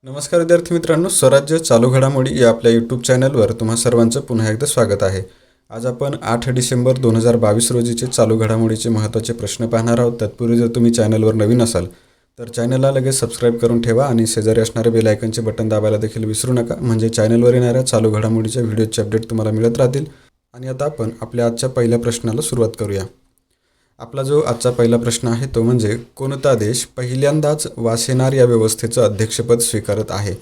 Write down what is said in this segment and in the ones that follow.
नमस्कार विद्यार्थी मित्रांनो, स्वराज्य चालू घडामोडी या आपल्या यूट्यूब चॅनलवर तुम्हा सर्वांचं पुन्हा एकदा स्वागत आहे. आज आपण 8 डिसेंबर 2022 रोजीचे चालू घडामोडीचे महत्त्वाचे प्रश्न पाहणार आहोत. तत्पूर्वी जर तुम्ही चॅनलवर नवीन असाल तर चॅनलला लगेच सबस्क्राईब करून ठेवा आणि शेजारी असणारे बेल आयकॉनचे बटन दाबायला देखील विसरू नका, म्हणजे चॅनलवर येणाऱ्या चालू घडामोडीच्या व्हिडिओचे अपडेट तुम्हाला मिळत राहतील. आणि आता आपण आपल्या आजच्या पहिल्या प्रश्नाला सुरुवात करूया. आपला जो आजचा पहिला प्रश्न आहे तो म्हणजे कोणता देश पहिल्यांदाच वासेनार या व्यवस्थेचं अध्यक्षपद स्वीकारत आहे.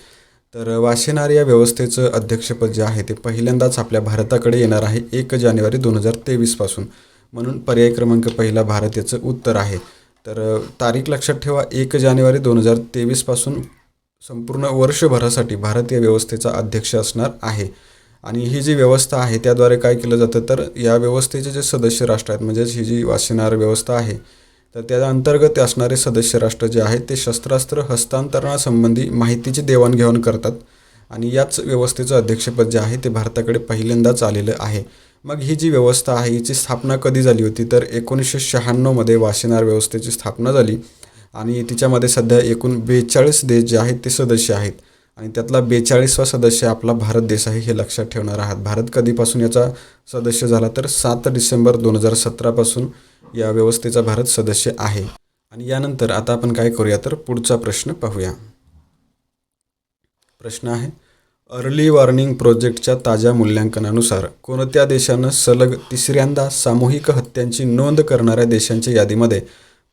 तर वासेनार या व्यवस्थेचं अध्यक्षपद जे आहे ते पहिल्यांदाच आपल्या भारताकडे येणार आहे 1 जानेवारी 2023 पासून. म्हणून पर्याय क्रमांक पहिला भारत याचं उत्तर आहे. तर तारीख लक्षात ठेवा, 1 जानेवारी 2023 पासून संपूर्ण वर्षभरासाठी भारत या व्यवस्थेचा अध्यक्ष असणार आहे. आणि ही जी व्यवस्था आहे त्याद्वारे काय केलं जातं, तर या व्यवस्थेचे जे सदस्य राष्ट्र आहेत, म्हणजेच ही जी वासेनार व्यवस्था आहे तर त्या अंतर्गत असणारे सदस्य राष्ट्र जे आहेत ते शस्त्रास्त्र हस्तांतरणासंबंधी माहितीची देवाणघेवाण करतात. आणि याच व्यवस्थेचं अध्यक्षपद जे आहे ते भारताकडे पहिल्यांदाच आलेलं आहे. मग ही जी व्यवस्था आहे हिची स्थापना कधी झाली होती, तर 1996मध्ये वासेनार व्यवस्थेची स्थापना झाली. आणि तिच्यामध्ये सध्या एकूण 42 देश जे आहेत ते सदस्य आहेत. आणि त्यातला 42वा सदस्य आपला भारत देश आहे, हे लक्षात ठेवणार आहात. भारत कधीपासून याचा सदस्य झाला, तर 7 डिसेंबर 2017 पासून या व्यवस्थेचा भारत सदस्य आहे. आणि यानंतर आता आपण काय करूया, तर पुढचा प्रश्न पाहूया. प्रश्न आहे, अर्ली वॉर्निंग प्रोजेक्टच्या ताज्या मूल्यांकनानुसार कोणत्या देशानं सलग तिसऱ्यांदा सामूहिक हत्यांची नोंद करणाऱ्या देशांच्या यादीमध्ये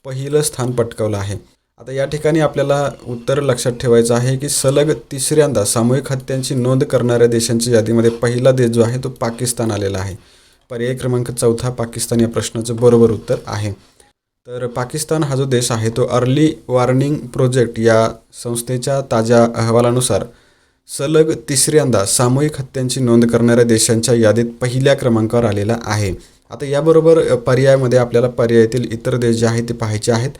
पहिलं स्थान पटकावलं आहे. आता या ठिकाणी आपल्याला उत्तर लक्षात ठेवायचं आहे की सलग तिसऱ्यांदा सामूहिक हत्यांची नोंद करणाऱ्या देशांच्या यादीमध्ये पहिला देश जो आहे तो पाकिस्तान आलेला आहे. पर्याय क्रमांक चौथा पाकिस्तान या प्रश्नाचं बरोबर उत्तर आहे. तर पाकिस्तान हा जो देश आहे तो अर्ली वॉर्निंग प्रोजेक्ट या संस्थेच्या ताज्या अहवालानुसार सलग तिसऱ्यांदा सामूहिक हत्यांची नोंद करणाऱ्या देशांच्या यादीत पहिल्या क्रमांकावर आलेला आहे. आता याबरोबर पर्यायामध्ये आपल्याला पर्यायातील इतर देश जे आहेत ते पाहायचे आहेत.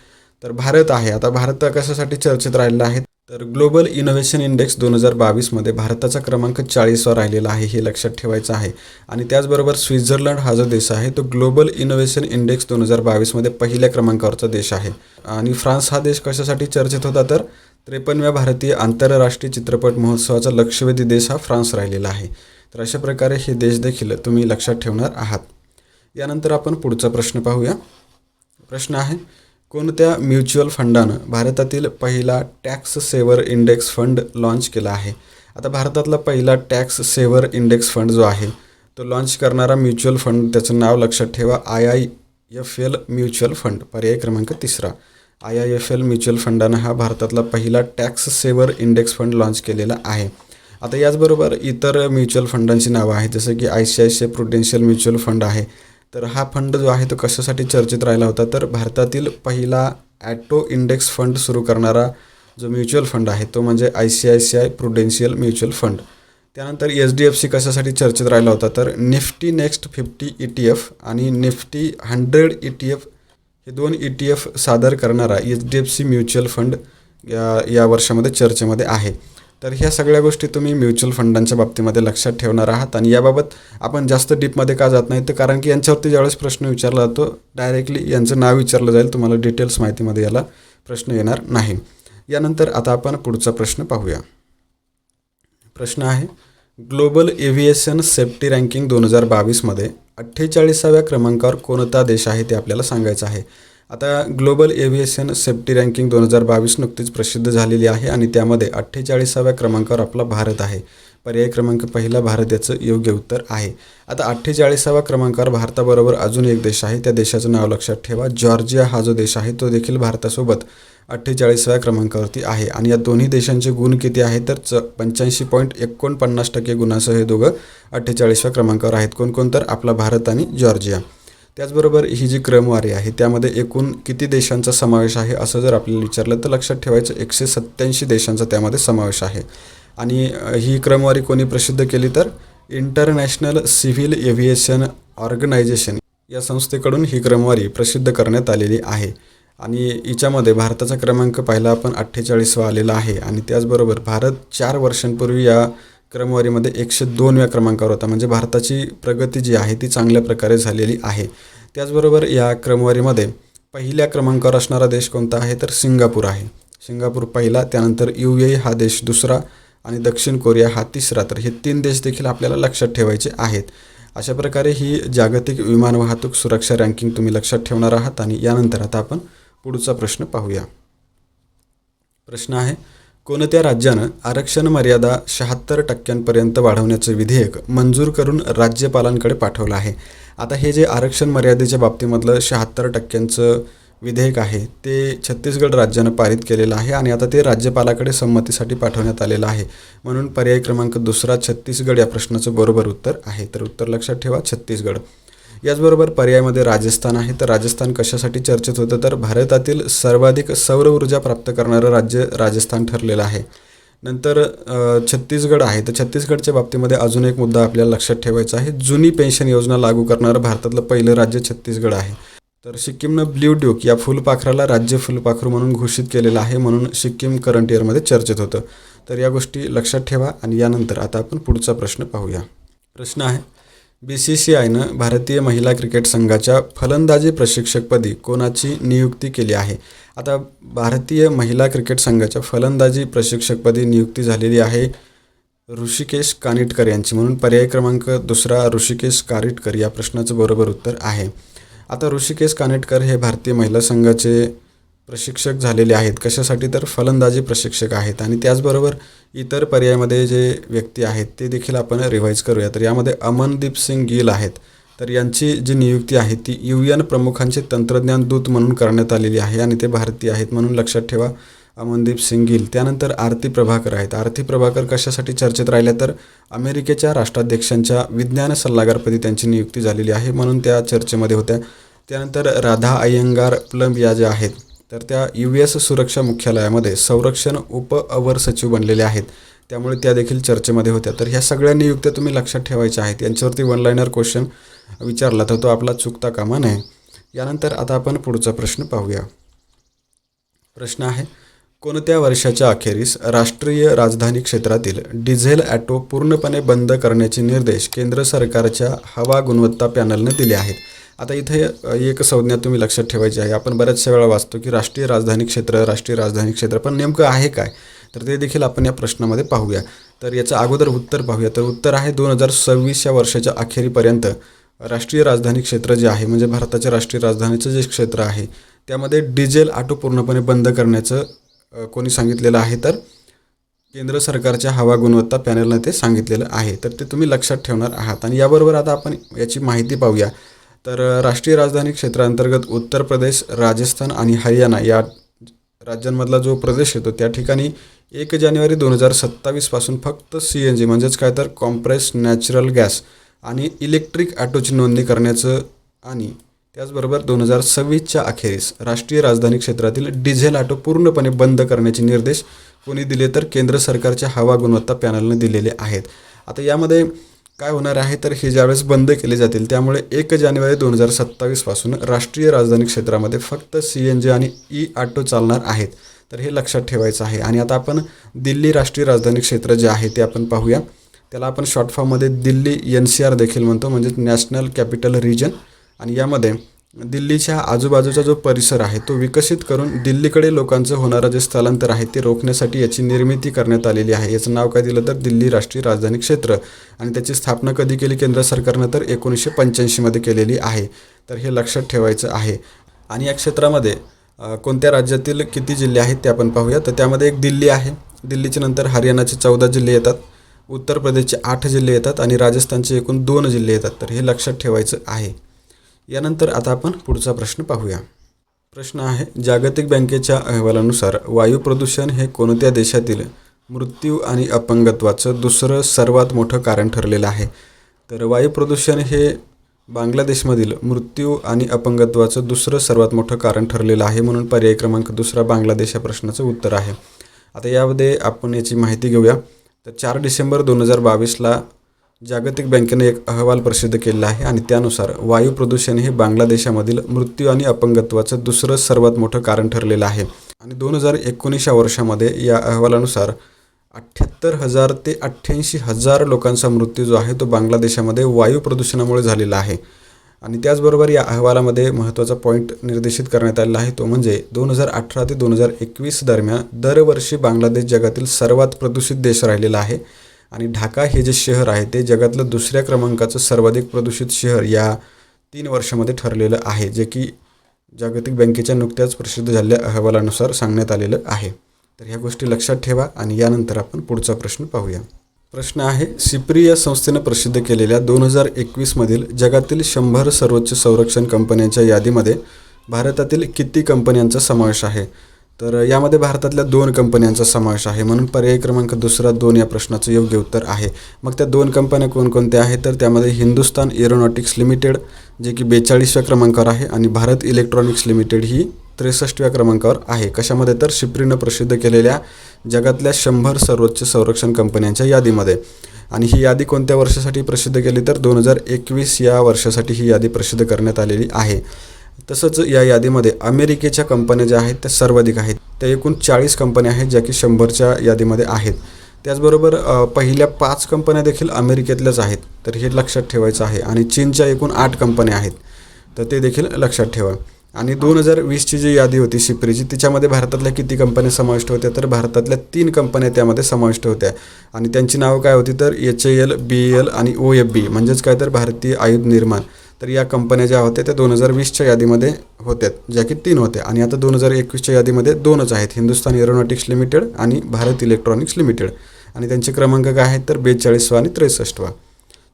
तर भारत आहे. आता भारत कशासाठी चर्चेत राहिलेला आहे, तर ग्लोबल इनोव्हेशन इंडेक्स 2022मध्ये भारताचा क्रमांक 40वा राहिलेला आहे, हे लक्षात ठेवायचं आहे. आणि त्याचबरोबर स्वित्झर्लंड हा जो देश आहे तो ग्लोबल इनोव्हेशन इंडेक्स 2022मध्ये पहिल्या क्रमांकावरचा देश आहे. आणि फ्रान्स हा देश कशासाठी चर्चेत होता, तर 53व्या भारतीय आंतरराष्ट्रीय चित्रपट महोत्सवाचा लक्षवेधी देश हा फ्रान्स राहिलेला आहे. तर अशा प्रकारे हे देश देखील तुम्ही लक्षात ठेवणार आहात. यानंतर आपण पुढचा प्रश्न पाहूया. प्रश्न आहे, कोणत्या म्युच्युअल फंडानं भारतातील पहिला tax saver index fund launch केला आहे. आता भारतातला पहिला टॅक्स सेव्हर इंडेक्स फंड जो आहे तो लॉन्च करणारा म्युच्युअल फंड, त्याचं नाव लक्षात ठेवा, IIFL म्युच्युअल फंड. पर्याय क्रमांक तिसरा IIFL म्युच्युअल फंडानं हा भारतातला पहिला tax saver index fund launch केलेला आहे. आता याचबरोबर इतर म्युच्युअल फंडांची नावं आहेत, जसं की ICICI प्रुडेन्शियल म्युच्युअल फंड आहे. तर हा फंड जो आहे तो कशासाठी चर्चेत राहिला होता, तर भारतातील पहिला ॲटो इंडेक्स फंड सुरू करणारा जो म्युच्युअल फंड आहे तो म्हणजे ICICI प्रुडेन्शियल म्युच्युअल फंड. त्यानंतर HDFC कशासाठी चर्चेत राहिला होता, तर निफ्टी नेक्स्ट 50 ETF आणि निफ्टी 100 ETF हे 2 ETF सादर करणारा HDFC म्युच्युअल फंड या वर्षामध्ये चर्चेमध्ये आहे. तर ह्या सगळ्या गोष्टी तुम्ही म्युच्युअल फंडांच्या बाबतीमध्ये लक्षात ठेवणार आहात. आणि याबाबत आपण जास्त डीपमध्ये का जात नाही, तर कारण की यांच्यावरती ज्यावेळेस प्रश्न विचारला जातो डायरेक्टली यांचं नाव विचारलं जाईल, तुम्हाला डिटेल्स माहितीमध्ये याला प्रश्न येणार नाही. यानंतर आता आपण पुढचा प्रश्न पाहूया. प्रश्न आहे, ग्लोबल एव्हिएशन सेफ्टी रँकिंग 2022मध्ये 48व्या क्रमांकावर कोणता देश आहे ते आपल्याला सांगायचं आहे. आता ग्लोबल एव्हिएशन सेफ्टी रँकिंग 2022 नुकतीच प्रसिद्ध झालेली आहे आणि त्यामध्ये 48व्या क्रमांकावर आपला भारत आहे. पर्याय क्रमांक पहिला भारत याचं योग्य उत्तर आहे. आता 48व्या क्रमांकावर भारताबरोबर अजून एक देश आहे, त्या देशाचं नाव लक्षात ठेवा, जॉर्जिया हा जो देश आहे तो देखील भारतासोबत 48व्या क्रमांकावरती आहे. आणि या दोन्ही देशांचे गुण किती आहेत, तर 85.49% गुणासह हे दोघं 48व्या क्रमांकावर आहेत. कोण तर आपला भारत आणि जॉर्जिया. त्याचबरोबर ही जी क्रमवारी आहे त्यामध्ये एकूण किती देशांचा समावेश आहे असं जर आपल्याला विचारलं तर लक्षात ठेवायचं 187 देशांचा त्यामध्ये समावेश आहे. आणि ही क्रमवारी कोणी प्रसिद्ध केली, तर इंटरनॅशनल सिव्हिल एव्हिएशन ऑर्गनायझेशन या संस्थेकडून ही क्रमवारी प्रसिद्ध करण्यात आलेली आहे. आणि हिच्यामध्ये भारताचा क्रमांक पहिला आपण 48वा आलेला आहे. आणि त्याचबरोबर भारत 4 वर्षांपूर्वी या क्रमवारीमध्ये 102व्या क्रमांकावर होता, म्हणजे भारताची प्रगती जी आहे ती चांगल्या प्रकारे झालेली आहे. त्याचबरोबर या क्रमवारीमध्ये पहिल्या क्रमांकावर असणारा देश कोणता आहे, तर सिंगापूर आहे. सिंगापूर पहिला, त्यानंतर UAE हा देश दुसरा आणि दक्षिण कोरिया हा तिसरा. तर हे 3 देश देखील आपल्याला लक्षात ठेवायचे आहेत. अशा प्रकारे ही जागतिक विमान वाहतूक सुरक्षा रँकिंग तुम्ही लक्षात ठेवणार आहात. आणि यानंतर आता आपण पुढचा प्रश्न पाहूया. प्रश्न आहे, कोणत्या राज्यानं आरक्षण मर्यादा 76% वाढवण्याचे विधेयक मंजूर करून राज्यपालांकडे पाठवलं आहे? आता हे जे आरक्षण मर्यादेच्या बाबतीमधलं 76% विधेयक आहे ते छत्तीसगड राज्यानं पारित केलेलं आहे आणि आता ते राज्यपालाकडे संमतीसाठी पाठवण्यात आलेलं आहे. म्हणून पर्याय क्रमांक 2 छत्तीसगड या प्रश्नाचं बरोबर उत्तर आहे. तर उत्तर लक्षात ठेवा, छत्तीसगड. याचबरोबर पर्यायामध्ये राजस्थान आहे. तर राजस्थान कशासाठी चर्चेत होतं, तर भारतातील सर्वाधिक सौर ऊर्जा प्राप्त करणारं राज्य राजस्थान ठरलेलं आहे. नंतर छत्तीसगड आहे. तर छत्तीसगडच्या बाबतीमध्ये अजून एक मुद्दा आपल्याला लक्षात ठेवायचा आहे. जुनी पेन्शन योजना लागू करणारं भारतातलं पहिलं राज्य छत्तीसगड आहे. तर सिक्कीमनं ब्ल्यू ड्यूक या फुलपाखराला राज्य फुलपाखरू म्हणून घोषित केलेलं आहे, म्हणून सिक्कीम करंट इयरमध्ये चर्चेत होतं. तर या गोष्टी लक्षात ठेवा. आणि यानंतर आता आपण पुढचा प्रश्न पाहूया. प्रश्न आहे, BCCIनं भारतीय महिला क्रिकेट संघाच्या फलंदाजी प्रशिक्षकपदी कोणाची नियुक्ती केली आहे? आता भारतीय महिला क्रिकेट संघाच्या फलंदाजी प्रशिक्षकपदी नियुक्ती झालेली आहे ऋषिकेश कानिटकर यांची. म्हणून पर्याय क्रमांक 2 ऋषिकेश कानिटकर या प्रश्नाचं बरोबर उत्तर आहे. आता ऋषिकेश कानिटकर हे भारतीय महिला संघाचे प्रशिक्षक झालेले आहेत. कशासाठी, तर फलंदाजी प्रशिक्षक आहेत. आणि त्याचबरोबर इतर पर्यायामध्ये जे व्यक्ती आहेत ते देखील आपण रिवाईज करूया. तर यामध्ये अमनदीप सिंग गिल आहेत. तर यांची जी नियुक्ती आहे ती UN प्रमुखांचे तंत्रज्ञान दूत म्हणून करण्यात आलेली आहे आणि ते भारतीय आहेत, म्हणून लक्षात ठेवा अमनदीप सिंग गिल. त्यानंतर आरती प्रभाकर आहेत. आरती प्रभाकर कशासाठी चर्चेत राहिल्या, तर अमेरिकेच्या राष्ट्राध्यक्षांच्या विज्ञान सल्लागारपदी त्यांची नियुक्ती झालेली आहे, म्हणून त्या चर्चेमध्ये होत्या. त्यानंतर राधा अय्यंगार प्लम या ज्या आहेत तर त्या US सुरक्षा मुख्यालयामध्ये संरक्षण अवर सचिव बनलेले आहेत, त्यामुळे त्या देखील चर्चेमध्ये होत्या. तर ह्या सगळ्या नियुक्त्या तुम्ही लक्षात ठेवायच्या आहेत. यांच्यावरती 1 लाइनर क्वेश्चन विचारला तर तो आपला चुकता कामा नये. यानंतर आता आपण पुढचा प्रश्न पाहूया. प्रश्न आहे, कोणत्या वर्षाच्या अखेरीस राष्ट्रीय राजधानी क्षेत्रातील डिझेल ऑटो पूर्णपणे बंद करण्याचे निर्देश केंद्र सरकारच्या हवा गुणवत्ता पॅनलने दिले आहेत? आता इथे एक संज्ञा तुम्ही लक्षात ठेवायची आहे. आपण बऱ्याचशा वेळा वाचतो की राष्ट्रीय राजधानी क्षेत्र, पण नेमकं आहे काय, तर ते देखील आपण या प्रश्नामध्ये पाहूया. तर याचं अगोदर उत्तर पाहूया. तर उत्तर आहे 2026 या वर्षाच्या अखेरीपर्यंत राष्ट्रीय राजधानी क्षेत्र जे आहे, म्हणजे भारताच्या राष्ट्रीय राजधानीचं जे क्षेत्र आहे त्यामध्ये डिझेल ऑटो पूर्णपणे बंद करण्याचं कोणी सांगितलेलं आहे, तर केंद्र सरकारच्या हवा गुणवत्ता पॅनलने ते सांगितलेलं आहे. तर ते तुम्ही लक्षात ठेवणार आहात. आणि याबरोबर आता आपण याची माहिती पाहूया. तर राष्ट्रीय राजधानी क्षेत्रांतर्गत उत्तर प्रदेश, राजस्थान आणि हरियाणा या राज्यांमधला जो प्रदेश येतो त्या ठिकाणी 1 जानेवारी 2027 पासून फक्त CNG म्हणजेच काय तर कॉम्प्रेस नॅचरल गॅस आणि इलेक्ट्रिक ऑटोची नोंदणी करण्याचं आणि त्याचबरोबर 2026च्या अखेरीस राष्ट्रीय राजधानी क्षेत्रातील डिझेल ऑटो पूर्णपणे बंद करण्याचे निर्देश कोणी दिले, तर केंद्र सरकारच्या हवा गुणवत्ता पॅनलने दिलेले आहेत. आता यामध्ये काय होणार आहे, तर हे ज्यावेळेस बंद केले जातील त्यामुळे 1 जानेवारी 2027 पासून राष्ट्रीय राजधानी क्षेत्रामध्ये फक्त CNG आणि ऑटो चालणार आहेत. तर हे लक्षात ठेवायचं आहे. आणि आता आपण दिल्ली राष्ट्रीय राजधानी क्षेत्र जे आहे ते आपण पाहूया. त्याला आपण शॉर्ट फॉर्ममध्ये दिल्ली NCR देखील म्हणतो, म्हणजे नॅशनल कॅपिटल रिजन. आणि यामध्ये दिल्लीच्या आजूबाजूचा जो परिसर आहे तो विकसित करून दिल्लीकडे लोकांचं होणारं जे स्थलांतर आहे ते रोखण्यासाठी याची निर्मिती करण्यात आलेली आहे. याचं नाव काय दिलं, तर दिल्ली राष्ट्रीय राजधानी क्षेत्र. आणि त्याची स्थापना कधी केली केंद्र सरकारनं, तर 1985मध्ये केलेली आहे. तर हे लक्षात ठेवायचं आहे. आणि या क्षेत्रामध्ये कोणत्या राज्यातील किती जिल्हे आहेत ते आपण पाहूया. तर त्यामध्ये एक दिल्ली आहे. दिल्लीच्या नंतर हरियाणाचे 14 जिल्हे येतात, उत्तर प्रदेशचे 8 जिल्हे येतात आणि राजस्थानचे एकूण 2 जिल्हे येतात. तर हे लक्षात ठेवायचं आहे. यानंतर आता आपण पुढचा प्रश्न पाहूया. प्रश्न आहे, जागतिक बँकेच्या अहवालानुसार वायू प्रदूषण हे कोणत्या देशातील मृत्यू आणि अपंगत्वाचं दुसरं सर्वात मोठं कारण ठरलेलं आहे? तर वायू प्रदूषण हे बांगलादेशमधील मृत्यू आणि अपंगत्वाचं दुसरं सर्वात मोठं कारण ठरलेलं आहे, म्हणून पर्याय क्रमांक 2 बांगलादेश या प्रश्नाचं उत्तर आहे. आता यामध्ये आपण याची माहिती घेऊया. तर 4 डिसेंबर 2022ला जागतिक बँकेने एक अहवाल प्रसिद्ध केला आहे आणि त्यानुसार वायू प्रदूषण हे बांगलादेशामधील मृत्यू आणि अपंगत्वाचं दुसरं सर्वात मोठं कारण ठरलेलं आहे. आणि 2019 या वर्षामध्ये या अहवालानुसार 78,000 ते 88,000 लोकांचा मृत्यू जो आहे तो बांगलादेशामध्ये वायू प्रदूषणामुळे झालेला आहे. आणि त्याचबरोबर या अहवालामध्ये महत्त्वाचा पॉईंट निर्देशित करण्यात आलेला आहे, तो म्हणजे 2018 ते 2021 दरम्यान दरवर्षी बांगलादेश जगातील सर्वात प्रदूषित देश राहिलेला आहे आणि ढाका हे जे शहर आहे ते जगातलं दुसऱ्या क्रमांकाचं सर्वाधिक प्रदूषित शहर या 3 वर्षामध्ये ठरलेलं आहे, जे की जागतिक बँकेच्या नुकत्याच प्रसिद्ध झालेल्या अहवालानुसार सांगण्यात आलेलं आहे. तर ह्या गोष्टी लक्षात ठेवा आणि यानंतर आपण पुढचा प्रश्न पाहूया. प्रश्न आहे, सिप्री या संस्थेनं प्रसिद्ध केलेल्या 2021मधील जगातील 100 सर्वोच्च संरक्षण कंपन्यांच्या यादीमध्ये भारतातील किती कंपन्यांचा समावेश आहे? तर यामध्ये भारतातल्या 2 कंपन्यांचा समावेश आहे, म्हणून पर्याय क्रमांक दुसरा 2 या प्रश्नाचं योग्य उत्तर आहे. मग त्या 2 कंपन्या कोणकोणत्या आहेत? तर त्यामध्ये हिंदुस्तान एरोनॉटिक्स लिमिटेड जे की 42व्या क्रमांकावर आहे आणि भारत इलेक्ट्रॉनिक्स लिमिटेड ही 63व्या क्रमांकावर आहे. कशामध्ये? तर सिप्रीनं प्रसिद्ध केलेल्या जगातल्या 100 सर्वोच्च संरक्षण कंपन्यांच्या यादीमध्ये. आणि ही यादी कोणत्या वर्षासाठी प्रसिद्ध केली? तर 2021 या वर्षासाठी ही यादी प्रसिद्ध करण्यात आलेली आहे. तसंच या यादीमध्ये अमेरिकेच्या कंपन्या ज्या आहेत त्या सर्वाधिक आहेत. त्या एकूण 40 कंपन्या आहेत ज्या की 100च्या यादीमध्ये आहेत. त्याचबरोबर पहिल्या 5 कंपन्या देखील अमेरिकेतल्याच आहेत, तर हे लक्षात ठेवायचं आहे. आणि चीनच्या एकूण 8 कंपन्या आहेत, तर ते देखील लक्षात ठेवा. आणि 2020ची जी यादी होती सिप्रीची, तिच्यामध्ये भारतातल्या किती कंपन्या समाविष्ट होत्या? तर भारतातल्या 3 कंपन्या त्यामध्ये समाविष्ट होत्या आणि त्यांची नावं काय होती? तर HAL, BEL आणि OFB म्हणजेच काय तर भारतीय आयुध निर्माण. तर या कंपन्या ज्या होत्या त्या 2020च्या यादीमध्ये होत्या, ज्या की 3 होत्या. आणि आता 2021च्या यादीमध्ये 2च आहेत, हिंदुस्तान एरोनॉटिक्स लिमिटेड आणि भारत इलेक्ट्रॉनिक्स लिमिटेड. आणि त्यांचे क्रमांक काय आहेत? तर 42वा आणि 63वा.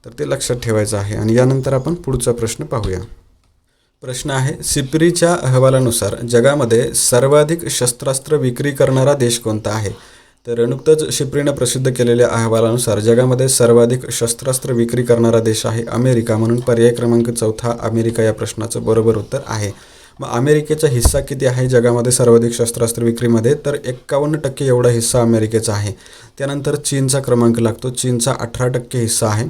तर ते लक्षात ठेवायचं आहे. आणि यानंतर आपण पुढचा प्रश्न पाहूया. प्रश्न आहे, सिप्रीच्या अहवालानुसार जगामध्ये सर्वाधिक शस्त्रास्त्र विक्री करणारा देश कोणता आहे? तर नुकतंच सिप्रीनं प्रसिद्ध केलेल्या अहवालानुसार जगामध्ये सर्वाधिक शस्त्रास्त्र विक्री करणारा देश आहे अमेरिका, म्हणून पर्याय क्रमांक 4 अमेरिका या प्रश्नाचं बरोबर उत्तर आहे. मग अमेरिकेचा हिस्सा किती आहे जगामध्ये सर्वाधिक शस्त्रास्त्र विक्रीमध्ये? तर 51% एवढा हिस्सा अमेरिकेचा आहे. त्यानंतर चीनचा क्रमांक लागतो, चीनचा 18% हिस्सा आहे.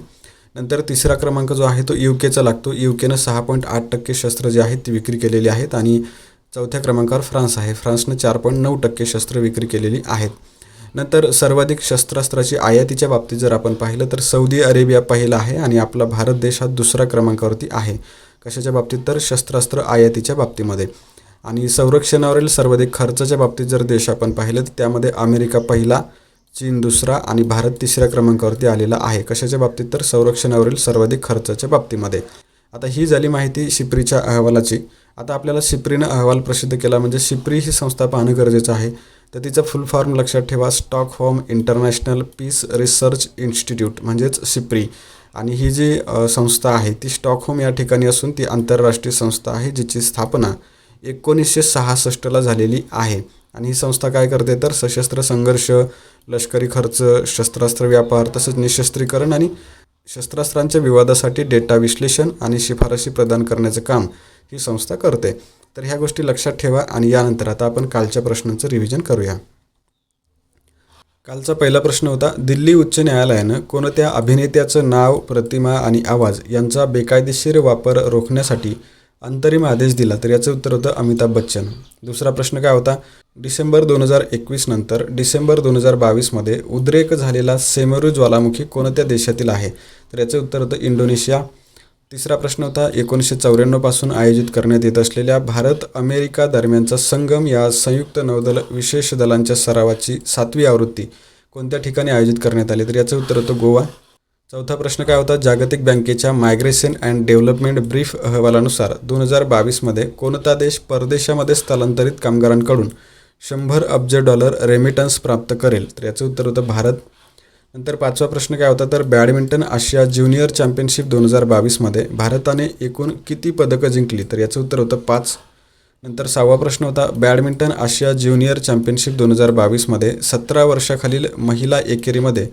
नंतर तिसरा क्रमांक जो आहे तो UKचा लागतो, UKनं 6.8% शस्त्र जे आहेत ती विक्री केलेली आहेत. आणि चौथ्या क्रमांकावर फ्रान्स आहे, फ्रान्सनं 4.9% शस्त्र विक्री केलेली आहेत. नंतर सर्वाधिक शस्त्रास्त्राची आयातीच्या बाबतीत जर आपण पाहिलं तर सौदी अरेबिया पहिला आहे आणि आपला भारत देश हा दुसऱ्या क्रमांकावरती आहे. कशाच्या बाबतीत? तर शस्त्रास्त्र आयातीच्या बाबतीमध्ये. आणि संरक्षणावरील सर्वाधिक खर्चाच्या बाबतीत जर देश आपण पाहिलं तर त्यामध्ये अमेरिका पहिला, चीन दुसरा आणि भारत तिसऱ्या क्रमांकावरती आलेला आहे. कशाच्या बाबतीत? तर संरक्षणावरील सर्वाधिक खर्चाच्या बाबतीमध्ये. आता ही झाली माहिती सिप्रीच्या अहवालाची. आता आपल्याला सिप्रीनं अहवाल प्रसिद्ध केला म्हणजे सिप्री ही संस्था पाहणं गरजेचं आहे. तर तिचा फुल फॉर्म लक्षात ठेवा, Stockholm International Peace Research Institute म्हणजेच सिप्री. आणि ही जी संस्था आहे ती स्टॉकहोम या ठिकाणी असून ती आंतरराष्ट्रीय संस्था आहे जिची स्थापना 1966ला झालेली आहे. आणि ही संस्था काय करते? तर सशस्त्र संघर्ष, लष्करी खर्च, शस्त्रास्त्र व्यापार तसंच निशस्त्रीकरण आणि शस्त्रास्त्रांच्या विवादासाठी डेटा विश्लेषण आणि शिफारशी प्रदान करण्याचं काम ही संस्था करते. तर ह्या गोष्टी लक्षात ठेवा. आणि यानंतर आता आपण कालच्या प्रश्नांचं रिव्हिजन करूया. कालचा पहिला प्रश्न होता, दिल्ली उच्च न्यायालयानं कोणत्या अभिनेत्याचं नाव, प्रतिमा आणि आवाज यांचा बेकायदेशीर वापर रोखण्यासाठी अंतरिम आदेश दिला? तर याचं उत्तर होतं अमिताभ बच्चन. दुसरा प्रश्न काय होता, डिसेंबर 2021 नंतर डिसेंबर 2022मध्ये उद्रेक झालेला सेमेरू ज्वालामुखी कोणत्या देशातील आहे? तर याचं उत्तर होतं इंडोनेशिया. तिसरा प्रश्न होता, 1994 पासून आयोजित करण्यात येत असलेल्या भारत अमेरिका दरम्यानचा संगम या संयुक्त नौदल विशेष दलांच्या सरावाची 7वी आवृत्ती कोणत्या ठिकाणी आयोजित करण्यात आली? तर याचं उत्तर होतं गोवा. चौथा प्रश्न काय होता, जागतिक बँकेच्या मायग्रेशन अँड डेव्हलपमेंट ब्रीफ अहवालानुसार 2022मध्ये कोणता देश परदेशामध्ये स्थलांतरित कामगारांकडून $100 अब्ज रेमिटन्स प्राप्त करेल? तर याचं उत्तर होतं भारत. नंतर पाचवा प्रश्न काय होता, तर बॅडमिंटन आशिया ज्युनियर चॅम्पियनशिप 2022मध्ये भारताने एकूण किती पदकं जिंकली? तर याचं उत्तर होतं 5. नंतर 6वा प्रश्न होता, बॅडमिंटन आशिया ज्युनियर चॅम्पियनशिप 2022मध्ये 17 वर्षाखालील महिला एकेरीमध्ये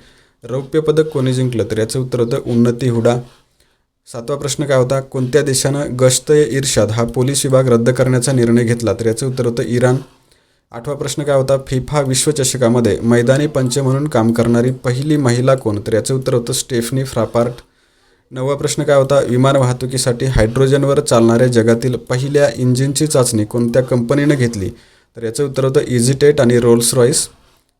रौप्य पदक कोणी जिंकलं? तर याचं उत्तर होतं उन्नती हुडा. 7वा प्रश्न काय होता, कोणत्या देशानं गश्त-ए-इर्शाद हा पोलीस विभाग रद्द करण्याचा निर्णय घेतला? तर याचं उत्तर होतं इराण. 8वा प्रश्न काय होता, फिफा विश्वचषकामध्ये मैदानी पंच म्हणून काम करणारी पहिली महिला कोण? तर याचं उत्तर होतं स्टेफनी फ्रापार्ट. 9वा प्रश्न काय होता, विमान वाहतुकीसाठी हायड्रोजनवर चालणाऱ्या जगातील पहिल्या इंजिनची चाचणी कोणत्या कंपनीनं घेतली? तर याचं उत्तर होतं इझीटेट आणि रोल्स रॉईस.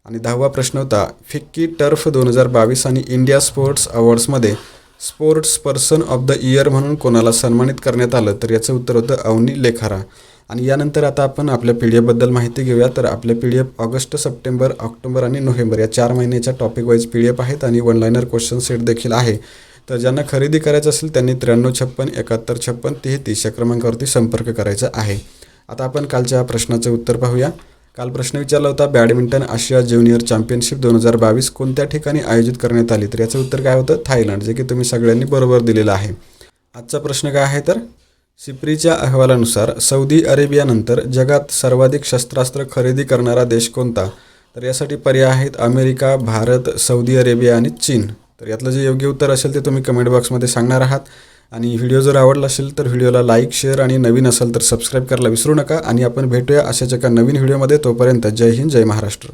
आणि 10वा प्रश्न होता, फिक्की टर्फ 2022 आणि इंडिया स्पोर्ट्स अवॉर्ड्समध्ये sports person of the year म्हणून कोणाला सन्मानित करण्यात आलं, तर याचं उत्तर होतं अवनी लेखारा. आणि यानंतर आता आपण आपल्या PDF-बद्दल माहिती घेऊया. तर आपले PDF ऑगस्ट, सप्टेंबर, ऑक्टोबर आणि नोव्हेंबर या 4 महिन्याच्या टॉपिक वाईज PDF आहेत आणि वन लाईनर क्वेश्चन सेट देखील आहे. तर ज्यांना खरेदी करायचं असेल त्यांनी 9356 71 56 33 या क्रमांकावरती संपर्क करायचा आहे. आता आपण कालच्या प्रश्नाचं उत्तर पाहूया. काल प्रश्न विचारला होता, बॅडमिंटन आशिया ज्युनियर चॅम्पियनशिप 2022 कोणत्या ठिकाणी आयोजित करण्यात आली? तर याचं उत्तर काय होतं? थायलंड, जे की तुम्ही सगळ्यांनी बरोबर दिलेलं आहे. आजचा प्रश्न काय आहे? तर सिप्रीच्या अहवालानुसार सौदी अरेबियानंतर जगात सर्वाधिक शस्त्रास्त्र खरेदी करणारा देश कोणता? तर यासाठी पर्याय आहेत अमेरिका, भारत, सौदी अरेबिया आणि चीन. तर यातलं जे योग्य उत्तर असेल ते तुम्ही कमेंट बॉक्समध्ये सांगणार आहात. आणि व्हिडिओ जर आवडला असेल तर व्हिडिओला लाईक, शेअर आणि नवीन असेल तर सबस्क्राईब करायला विसरू नका. आणि आपण भेटूया अशाच एका नवीन व्हिडिओमध्ये. तोपर्यंत जय हिंद, जय महाराष्ट्र.